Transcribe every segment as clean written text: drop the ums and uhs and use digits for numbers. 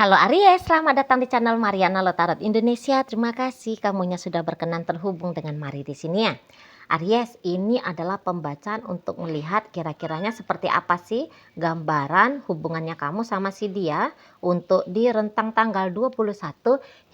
Halo Aries, selamat datang di channel Mariana Lotarot Indonesia. Terima kasih kamunya sudah berkenan terhubung dengan Mari di sini ya. Aries, ini adalah pembacaan untuk melihat kira-kiranya seperti apa sih gambaran hubungannya kamu sama si dia untuk di rentang tanggal 21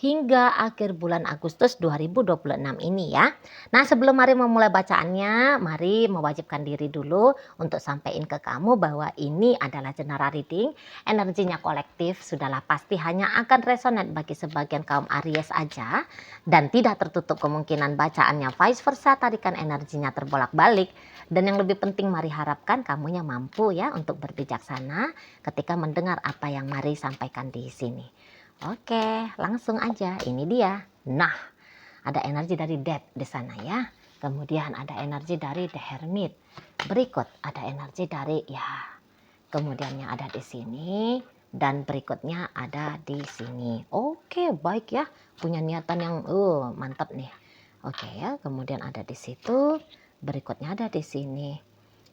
hingga akhir bulan Agustus 2026 ini ya. Nah, sebelum Mari memulai bacaannya, Mari mewajibkan diri dulu untuk sampaikan ke kamu bahwa ini adalah general reading. Energinya kolektif, sudahlah pasti hanya akan resonate bagi sebagian kaum Aries aja dan tidak tertutup kemungkinan bacaannya vice versa, tarikan energinya terbolak-balik. Dan yang lebih penting, Mari harapkan kamunya mampu ya untuk berbijaksana ketika mendengar apa yang Mari sampaikan di sini. Oke, langsung aja, ini dia. Nah, ada energi dari Death di sana ya. Kemudian ada energi dari The Hermit. Berikut ada energi dari kemudiannya ada di sini dan berikutnya ada di sini. Oke, baik ya. Punya niatan yang mantap nih. Oke ya, kemudian ada di situ, berikutnya ada di sini.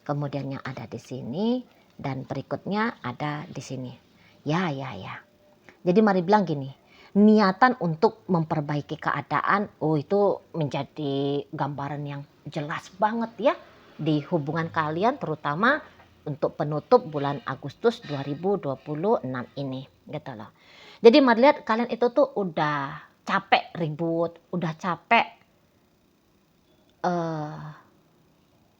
Kemudiannya ada di sini dan berikutnya ada di sini. Ya. Jadi Mari bilang gini, niatan untuk memperbaiki keadaan, itu menjadi gambaran yang jelas banget ya di hubungan kalian, terutama untuk penutup bulan Agustus 2026 ini gitu loh. Jadi Mari lihat kalian itu tuh udah capek ribut, udah capek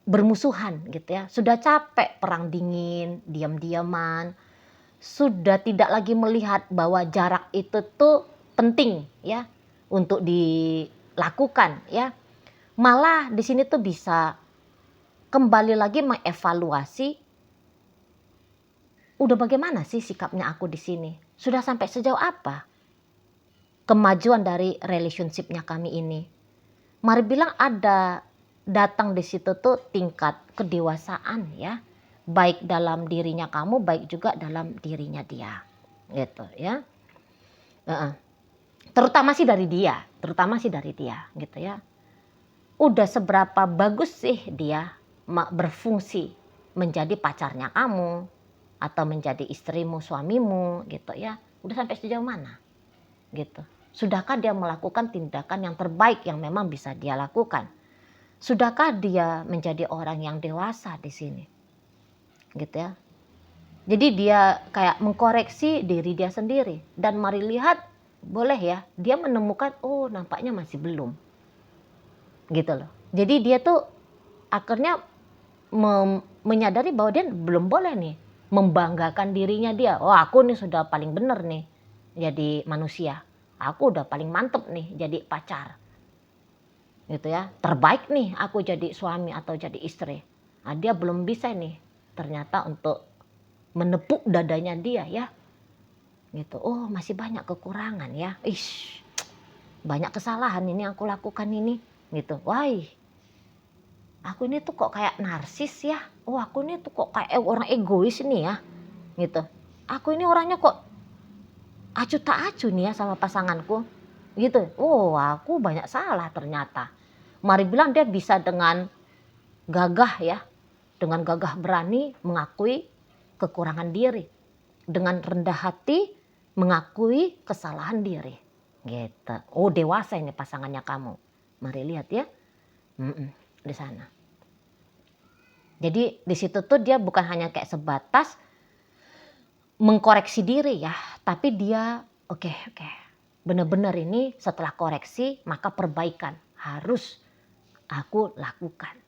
bermusuhan gitu ya, sudah capek perang dingin, diam-diaman, sudah tidak lagi melihat bahwa jarak itu tuh penting ya untuk dilakukan ya. Malah di sini tuh bisa kembali lagi mengevaluasi, udah bagaimana sih sikapnya aku di sini? Sudah sampai sejauh apa kemajuan dari relationship-nya kami ini? Mari bilang ada datang di situ tuh tingkat kedewasaan ya, baik dalam dirinya kamu, baik juga dalam dirinya dia, gitu ya. Terutama sih dari dia, gitu ya. Udah seberapa bagus sih dia berfungsi menjadi pacarnya kamu atau menjadi istrimu, suamimu, gitu ya. Udah sampai sejauh mana, gitu. Sudahkah dia melakukan tindakan yang terbaik yang memang bisa dia lakukan? Sudahkah dia menjadi orang yang dewasa di sini? Gitu ya. Jadi dia kayak mengkoreksi diri dia sendiri. Dan Mari lihat, boleh ya, dia menemukan, nampaknya masih belum. Gitu loh. Jadi dia tuh akhirnya menyadari bahwa dia belum boleh nih membanggakan dirinya dia. Aku nih sudah paling bener nih jadi manusia. Aku udah paling mantep nih jadi pacar. Gitu ya, terbaik nih aku jadi suami atau jadi istri. Nah, dia belum bisa nih ternyata untuk menepuk dadanya dia ya, gitu. Masih banyak kekurangan ya, banyak kesalahan ini aku lakukan ini, gitu. Aku ini tuh kok kayak narsis ya, aku ini tuh kok kayak orang egois nih ya, gitu. Aku ini orangnya kok acuh tak acuh nih ya sama pasanganku, gitu. Aku banyak salah ternyata. Mari bilang dia bisa dengan gagah ya, dengan gagah berani mengakui kekurangan diri, dengan rendah hati mengakui kesalahan diri, gitu. Dewasa ini pasangannya kamu. Mari lihat ya, di sana. Jadi di situ tuh dia bukan hanya kayak sebatas mengkoreksi diri ya, tapi dia oke, benar-benar ini setelah koreksi maka perbaikan harus aku lakukan,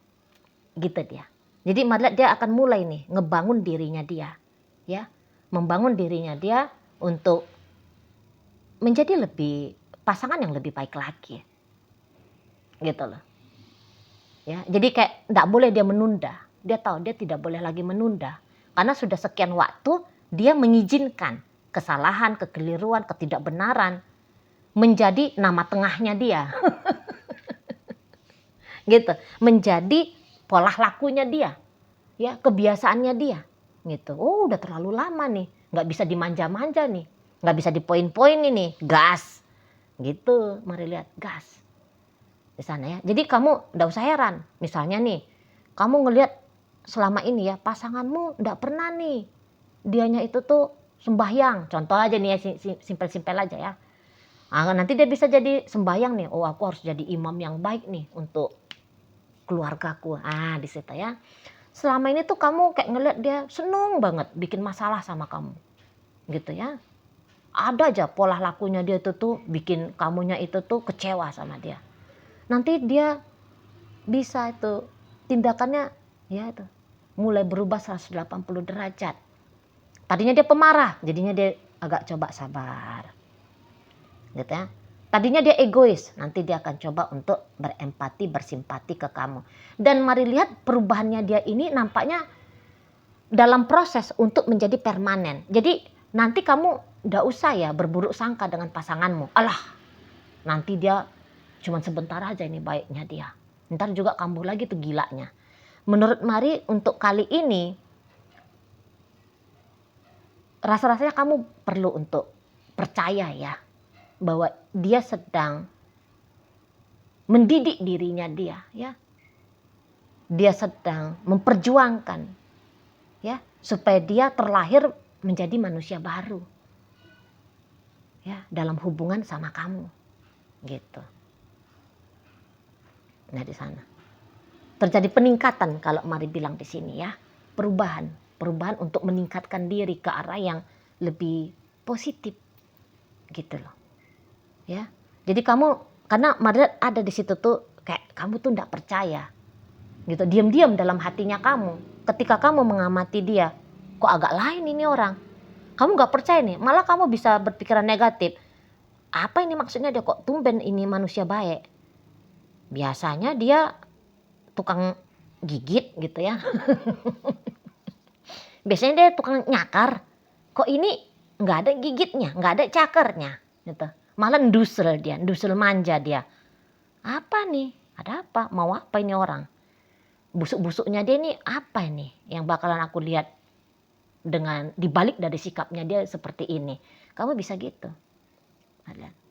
gitu dia. Jadi Mari lihat dia akan mulai nih ngebangun dirinya dia ya, membangun dirinya dia untuk menjadi lebih pasangan yang lebih baik lagi, gitu loh ya. Jadi kayak nggak boleh dia menunda, dia tahu dia tidak boleh lagi menunda karena sudah sekian waktu dia mengizinkan kesalahan, kekeliruan, ketidakbenaran menjadi nama tengahnya dia gitu, menjadi pola lakunya dia ya, kebiasaannya dia gitu. Udah terlalu lama nih, nggak bisa dimanja-manja nih, nggak bisa dipoin-poin ini, gas gitu. Mari lihat, gas di sana ya. Jadi kamu nggak usah heran, misalnya nih kamu ngelihat selama ini ya pasanganmu nggak pernah nih dianya itu tuh sembahyang. Contoh aja nih ya, simpel-simpel aja ya. Nanti dia bisa jadi sembahyang nih. Oh, aku harus jadi imam yang baik nih untuk keluargaku. Di situ ya. Selama ini tuh kamu kayak ngeliat dia seneng banget bikin masalah sama kamu. Gitu ya. Ada aja pola lakunya dia itu tuh bikin kamunya itu tuh kecewa sama dia. Nanti dia bisa itu tindakannya ya itu mulai berubah 180 derajat. Tadinya dia pemarah, jadinya dia agak coba sabar. Gitu ya. Tadinya dia egois, nanti dia akan coba untuk berempati, bersimpati ke kamu. Dan mari lihat perubahannya dia ini nampaknya dalam proses untuk menjadi permanen. Jadi nanti kamu nggak usah ya berburuk sangka dengan pasanganmu. Alah, nanti dia cuma sebentar aja ini baiknya dia. Ntar juga kambuh lagi tuh gilanya. Menurut Mari untuk kali ini rasa-rasanya kamu perlu untuk percaya ya bahwa dia sedang mendidik dirinya dia ya. Dia sedang memperjuangkan ya supaya dia terlahir menjadi manusia baru. Ya, dalam hubungan sama kamu. Gitu. Nah, di sana terjadi peningkatan kalau Mari bilang di sini ya. Perubahan untuk meningkatkan diri ke arah yang lebih positif. Gitu loh. Ya. Jadi kamu karena Mari ada di situ tuh kayak kamu tuh enggak percaya. Gitu, diam-diam dalam hatinya kamu. Ketika kamu mengamati dia, kok agak lain ini orang. Kamu enggak percaya nih, malah kamu bisa berpikiran negatif. Apa ini maksudnya dia kok tumben ini manusia baik? Biasanya dia tukang gigit gitu ya. Biasanya dia tukang nyakar. Kok ini nggak ada gigitnya, nggak ada cakarnya gitu. Malah ndusel manja dia. Apa nih? Ada apa? Mau apa ini orang? Busuk-busuknya dia ini apa ini yang bakalan aku lihat dengan dibalik dari sikapnya dia seperti ini. Kamu bisa gitu.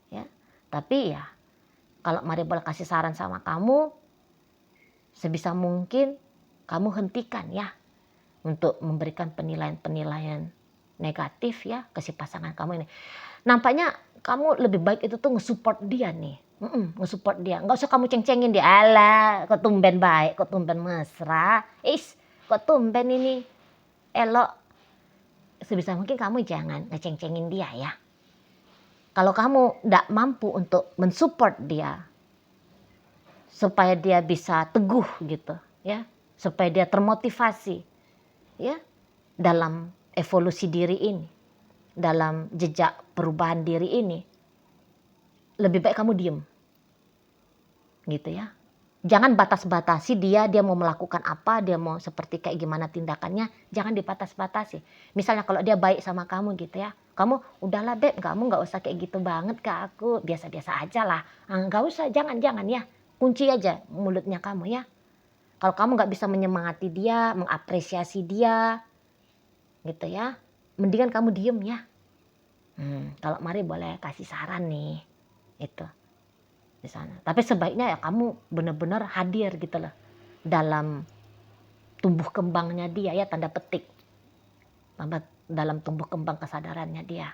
Ya. Tapi ya kalau Mari boleh kasih saran sama kamu, sebisa mungkin kamu hentikan ya untuk memberikan penilaian-penilaian negatif ya ke si pasangan kamu ini. Nampaknya kamu lebih baik itu tuh nge-support dia nih. Nge-support dia. Nggak usah kamu ceng-cengin dia. Alah, kok tumben baik, kok tumben mesra. Kok tumben ini elok. Sebisa mungkin kamu jangan ngeceng-cengin dia ya. Kalau kamu nggak mampu untuk mensupport dia, supaya dia bisa teguh gitu ya, supaya dia termotivasi ya dalam evolusi diri ini, dalam jejak perubahan diri ini, lebih baik kamu diem gitu ya. Jangan batas-batasi dia mau melakukan apa, dia mau seperti kayak gimana tindakannya, jangan dibatas-batasi. Misalnya kalau dia baik sama kamu gitu ya, kamu udahlah Beb, kamu nggak usah kayak gitu banget ke aku, biasa-biasa aja lah. Nggak usah, jangan ya, kunci aja mulutnya kamu ya. Kalau kamu nggak bisa menyemangati dia, mengapresiasi dia, gitu ya, mendingan kamu diem ya. Kalau Mari boleh kasih saran nih, itu. Di sana. Tapi sebaiknya ya kamu benar-benar hadir gitu loh dalam tumbuh kembangnya dia ya, tanda petik. Dalam tumbuh kembang kesadarannya dia.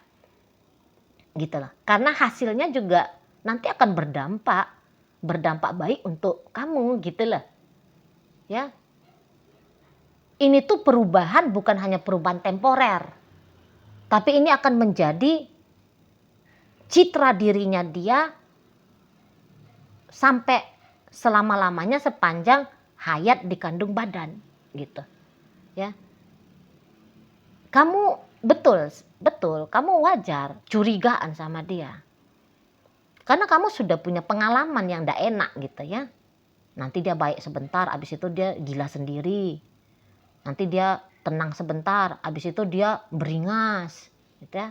Gitu loh. Karena hasilnya juga nanti akan berdampak baik untuk kamu gitu loh. Ya. Ini tuh perubahan bukan hanya perubahan temporer. Tapi ini akan menjadi citra dirinya dia sampai selama-lamanya sepanjang hayat di kandung badan gitu ya. Kamu betul kamu wajar curigaan sama dia karena kamu sudah punya pengalaman yang tidak enak gitu ya. Nanti dia baik sebentar, abis itu dia gila sendiri, nanti dia tenang sebentar, abis itu dia beringas gitu ya.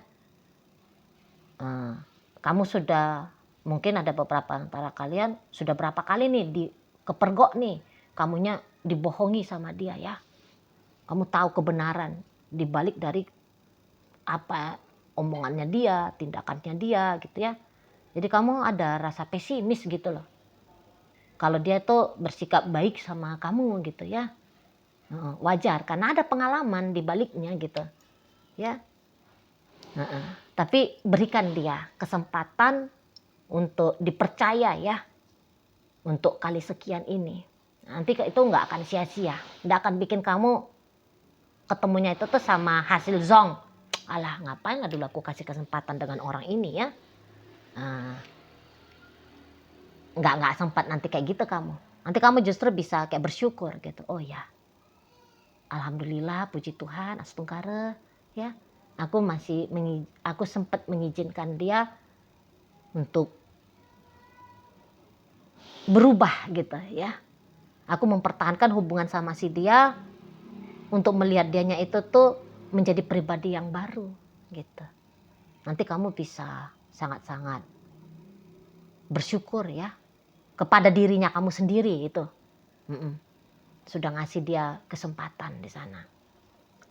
Kamu sudah mungkin ada beberapa antara kalian sudah berapa kali nih kepergok nih, kamunya dibohongi sama dia ya. Kamu tahu kebenaran dibalik dari apa omongannya dia, tindakannya dia gitu ya. Jadi kamu ada rasa pesimis gitu loh. Kalau dia tuh bersikap baik sama kamu gitu ya. Wajar karena ada pengalaman dibaliknya gitu. Ya. Heeh. Tapi berikan dia kesempatan untuk dipercaya ya, untuk kali sekian ini. Nanti itu nggak akan sia-sia, nggak akan bikin kamu ketemunya itu tuh sama hasil zong. Alah, ngapain lah dulu aku kasih kesempatan dengan orang ini ya. Nah, nggak sempat nanti kayak gitu kamu. Nanti kamu justru bisa kayak bersyukur gitu. Oh ya, alhamdulillah, puji Tuhan, astungkara ya. Aku sempat mengizinkan dia untuk berubah gitu ya. Aku mempertahankan hubungan sama si dia untuk melihat dianya itu tuh menjadi pribadi yang baru gitu. Nanti kamu bisa sangat-sangat bersyukur ya kepada dirinya kamu sendiri itu. Sudah ngasih dia kesempatan di sana.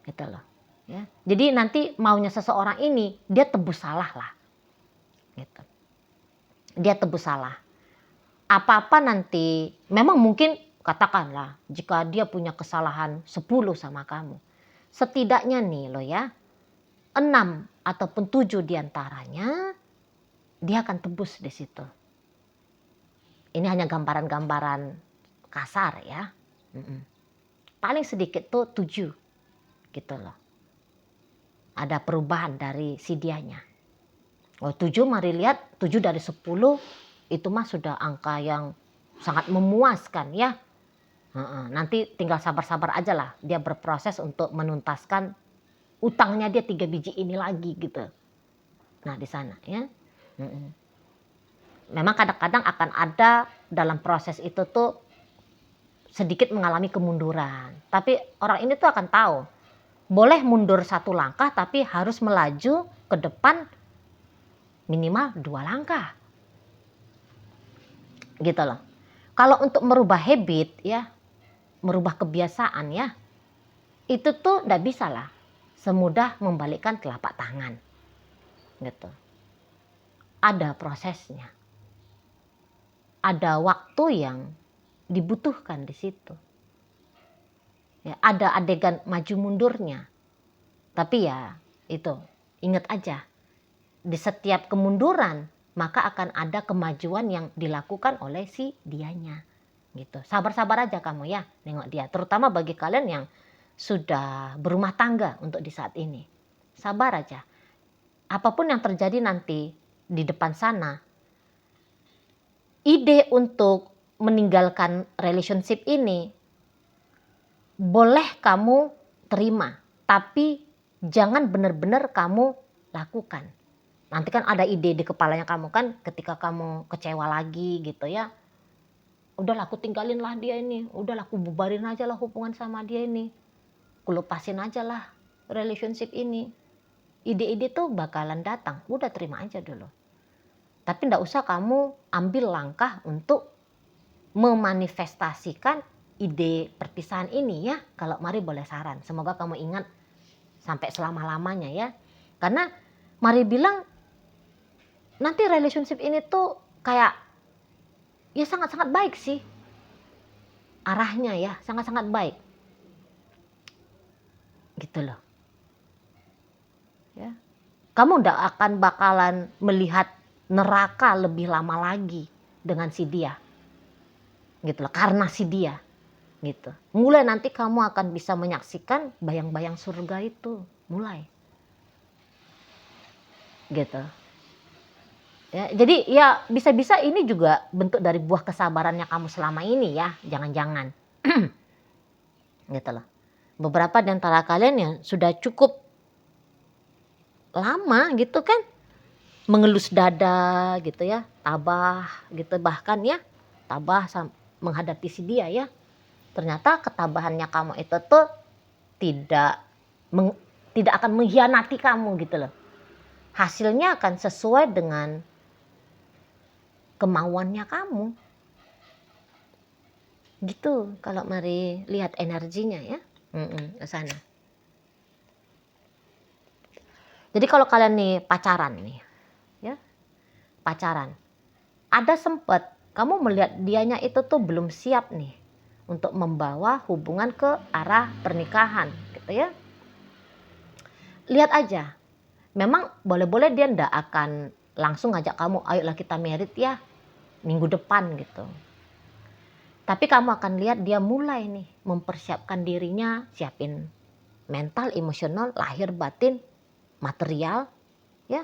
Gitu loh. Ya. Jadi nanti maunya seseorang ini dia tebus salah lah. Gitu. Dia tebus salah. Apa-apa nanti memang mungkin katakanlah jika dia punya kesalahan 10 sama kamu. Setidaknya nih loh ya, 6 ataupun 7 diantaranya dia akan tebus di situ. Ini hanya gambaran-gambaran kasar ya. Paling sedikit tuh 7 gitu loh. Ada perubahan dari si dianya. Oh 7 mari lihat 7 dari 10 itu mah sudah angka yang sangat memuaskan ya. Nanti tinggal sabar-sabar aja lah dia berproses untuk menuntaskan utangnya dia 3 biji ini lagi gitu. Nah di sana ya. Memang kadang-kadang akan ada dalam proses itu tuh sedikit mengalami kemunduran. Tapi orang ini tuh akan tahu boleh mundur 1 langkah tapi harus melaju ke depan minimal 2 langkah. Gitu loh. Kalau untuk merubah habit ya, merubah kebiasaan ya, itu tuh enggak bisa lah semudah membalikkan telapak tangan. Gitu. Ada prosesnya. Ada waktu yang dibutuhkan di situ. Ya, ada adegan maju mundurnya. Tapi ya itu, ingat aja. Di setiap kemunduran maka akan ada kemajuan yang dilakukan oleh si dianya. Gitu. Sabar-sabar aja kamu ya nengok dia. Terutama bagi kalian yang sudah berumah tangga untuk di saat ini. Sabar aja. Apapun yang terjadi nanti di depan sana, ide untuk meninggalkan relationship ini boleh kamu terima, tapi jangan benar-benar kamu lakukan. Nanti kan ada ide di kepalanya kamu kan ketika kamu kecewa lagi gitu ya. Udahlah aku tinggalin lah dia ini, udahlah aku bubarin aja lah hubungan sama dia ini. Aku lepasin aja lah relationship ini. Ide-ide tuh bakalan datang, udah terima aja dulu. Tapi enggak usah kamu ambil langkah untuk memanifestasikan ide perpisahan ini ya. Kalau mari boleh saran, semoga kamu ingat sampai selama-lamanya ya. Karena mari bilang nanti relationship ini tuh kayak ya sangat-sangat baik sih. Arahnya ya sangat-sangat baik. Gitu loh. Ya. Kamu ndak akan bakalan melihat neraka lebih lama lagi dengan si dia. Gitu loh, karena si dia. Gitu. Mulai nanti kamu akan bisa menyaksikan bayang-bayang surga itu. Mulai. Gitu. Ya, jadi ya bisa-bisa ini juga bentuk dari buah kesabarannya kamu selama ini ya. Jangan-jangan. Gitu loh. Beberapa di antara kalian yang sudah cukup lama gitu kan mengelus dada gitu ya, tabah gitu bahkan ya, tabah menghadapi si dia ya. Ternyata ketabahannya kamu itu tuh tidak tidak akan mengkhianati kamu gitu loh. Hasilnya akan sesuai dengan kemauannya kamu. Gitu kalau mari lihat energinya ya. Ke sana. Jadi kalau kalian nih pacaran nih, ya pacaran, ada sempat kamu melihat dianya itu tuh belum siap nih untuk membawa hubungan ke arah pernikahan, gitu ya. Lihat aja, Memang boleh-boleh dia ndak akan langsung ngajak kamu, ayolah kita merit ya minggu depan gitu. Tapi kamu akan lihat dia mulai nih mempersiapkan dirinya, siapin mental, emosional, lahir batin, material ya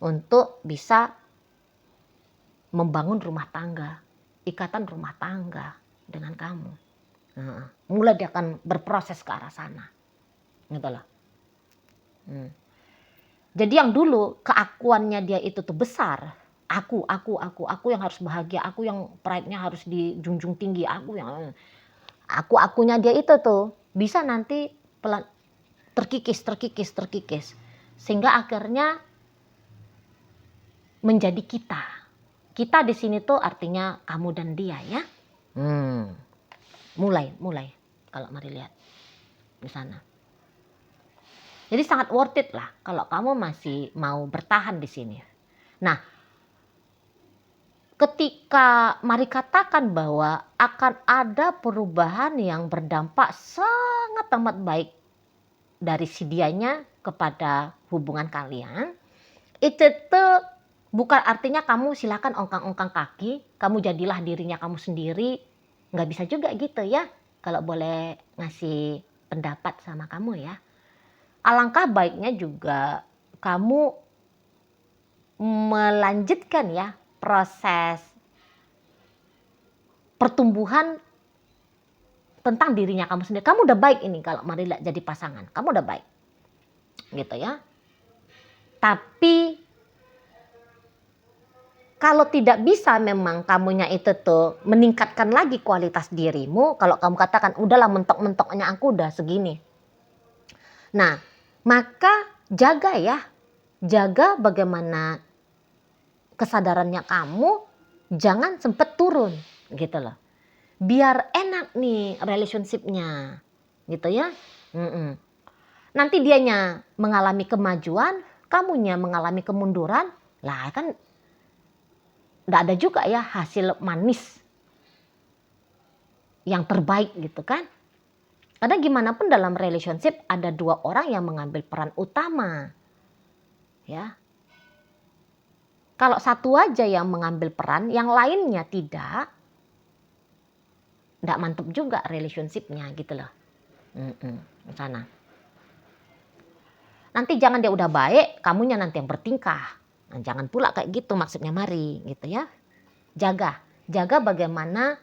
untuk bisa membangun rumah tangga, ikatan rumah tangga dengan kamu. Nah, mulai dia akan berproses ke arah sana. Gitu loh. Jadi yang dulu keakuannya dia itu tuh besar. Aku yang harus bahagia, aku yang pride-nya harus dijunjung tinggi, akunya dia itu tuh bisa nanti terkikis. Sehingga akhirnya menjadi kita. Kita di sini tuh artinya kamu dan dia ya. Mulai kalau mari lihat di sana. Jadi sangat worth it lah kalau kamu masih mau bertahan di sini. Nah, ketika mari katakan bahwa akan ada perubahan yang berdampak sangat amat baik dari si dianya kepada hubungan kalian, itu tuh bukan artinya kamu silakan ongkang-ongkang kaki, kamu jadilah dirinya kamu sendiri. Nggak bisa juga gitu ya, kalau boleh ngasih pendapat sama kamu ya. Alangkah baiknya juga kamu melanjutkan ya proses pertumbuhan tentang dirinya kamu sendiri. Kamu udah baik ini kalau mari jadi pasangan, kamu udah baik gitu ya. Tapi kalau tidak bisa memang kamunya itu tuh meningkatkan lagi kualitas dirimu, kalau kamu katakan udahlah mentok-mentoknya aku udah segini. Nah, maka jaga bagaimana kesadarannya kamu jangan sempet turun gitu loh. Biar enak nih relationship-nya gitu ya. Nanti dianya mengalami kemajuan, kamunya mengalami kemunduran, lah kan nggak ada juga ya hasil manis yang terbaik gitu kan. Karena gimana pun dalam relationship ada dua orang yang mengambil peran utama. Ya. Kalau satu aja yang mengambil peran, yang lainnya tidak mantep juga relationship-nya gitu loh. Sana. Nanti jangan dia udah baik, kamunya nanti yang bertingkah. Nah, jangan pula kayak gitu maksudnya mari gitu ya. Jaga bagaimana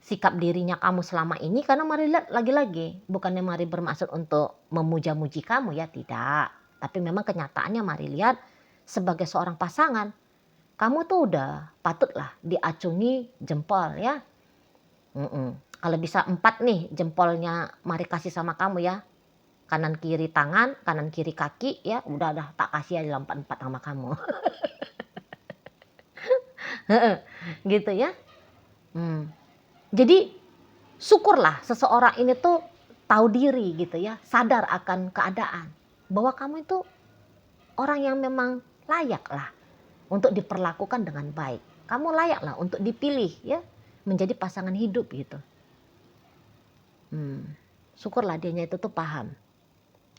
sikap dirinya kamu selama ini, karena mari lihat lagi-lagi bukannya mari bermaksud untuk memuja-muji kamu ya, tidak. Tapi memang kenyataannya mari lihat sebagai seorang pasangan, kamu tuh udah patutlah diacungi jempol ya. Kalau bisa 4 nih jempolnya mari kasih sama kamu ya. Kanan kiri tangan, kanan kiri kaki ya, udah tak kasih aja 4 sama kamu. Gitu ya. Jadi syukurlah seseorang ini tuh tahu diri gitu ya, sadar akan keadaan bahwa kamu itu orang yang memang layak lah untuk diperlakukan dengan baik. Kamu layak lah untuk dipilih ya menjadi pasangan hidup gitu. Syukurlah dianya itu tuh paham.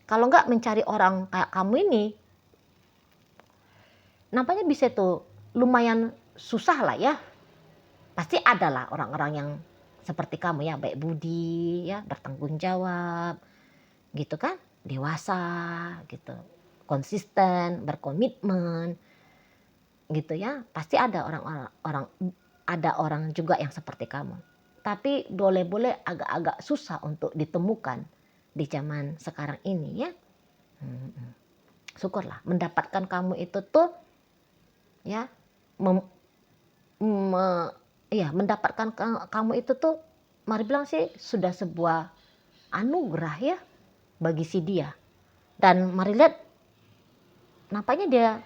Kalau enggak mencari orang kayak kamu ini, nampaknya bisa tuh lumayan susah lah ya. Pasti ada lah orang-orang yang seperti kamu ya, baik budi ya, bertanggung jawab gitu kan, dewasa gitu, konsisten, berkomitmen gitu ya. Pasti ada orang juga yang seperti kamu. Tapi boleh-boleh agak-agak susah untuk ditemukan di zaman sekarang ini ya. Syukurlah mendapatkan kamu itu tuh ya mendapatkan kamu itu tuh mari bilang sih sudah sebuah anugerah ya bagi si dia. Dan mari lihat nampaknya dia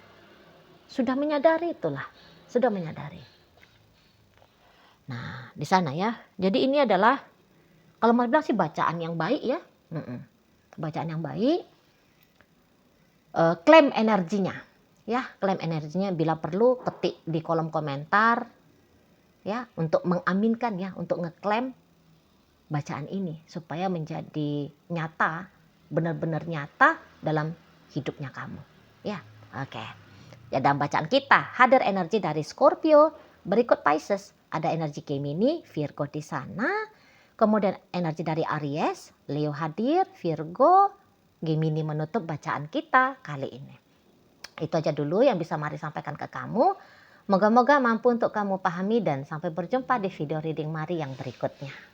sudah menyadari itulah, sudah menyadari. Nah, di sana ya. Jadi ini adalah kalau mari bilang sih bacaan yang baik ya. Bacaan yang baik. Klaim energinya. Ya, klaim energinya bila perlu ketik di kolom komentar ya untuk mengaminkan ya, untuk ngeklaim bacaan ini supaya menjadi nyata, benar-benar nyata dalam hidupnya kamu. Ya, oke. Ya, dalam bacaan kita hadir energi dari Scorpio, berikut Pisces, ada energi Gemini, Virgo di sana, kemudian energi dari Aries, Leo hadir, Virgo, Gemini menutup bacaan kita kali ini. Itu aja dulu yang bisa Mari sampaikan ke kamu. Moga-moga mampu untuk kamu pahami dan sampai berjumpa di video reading Mari yang berikutnya.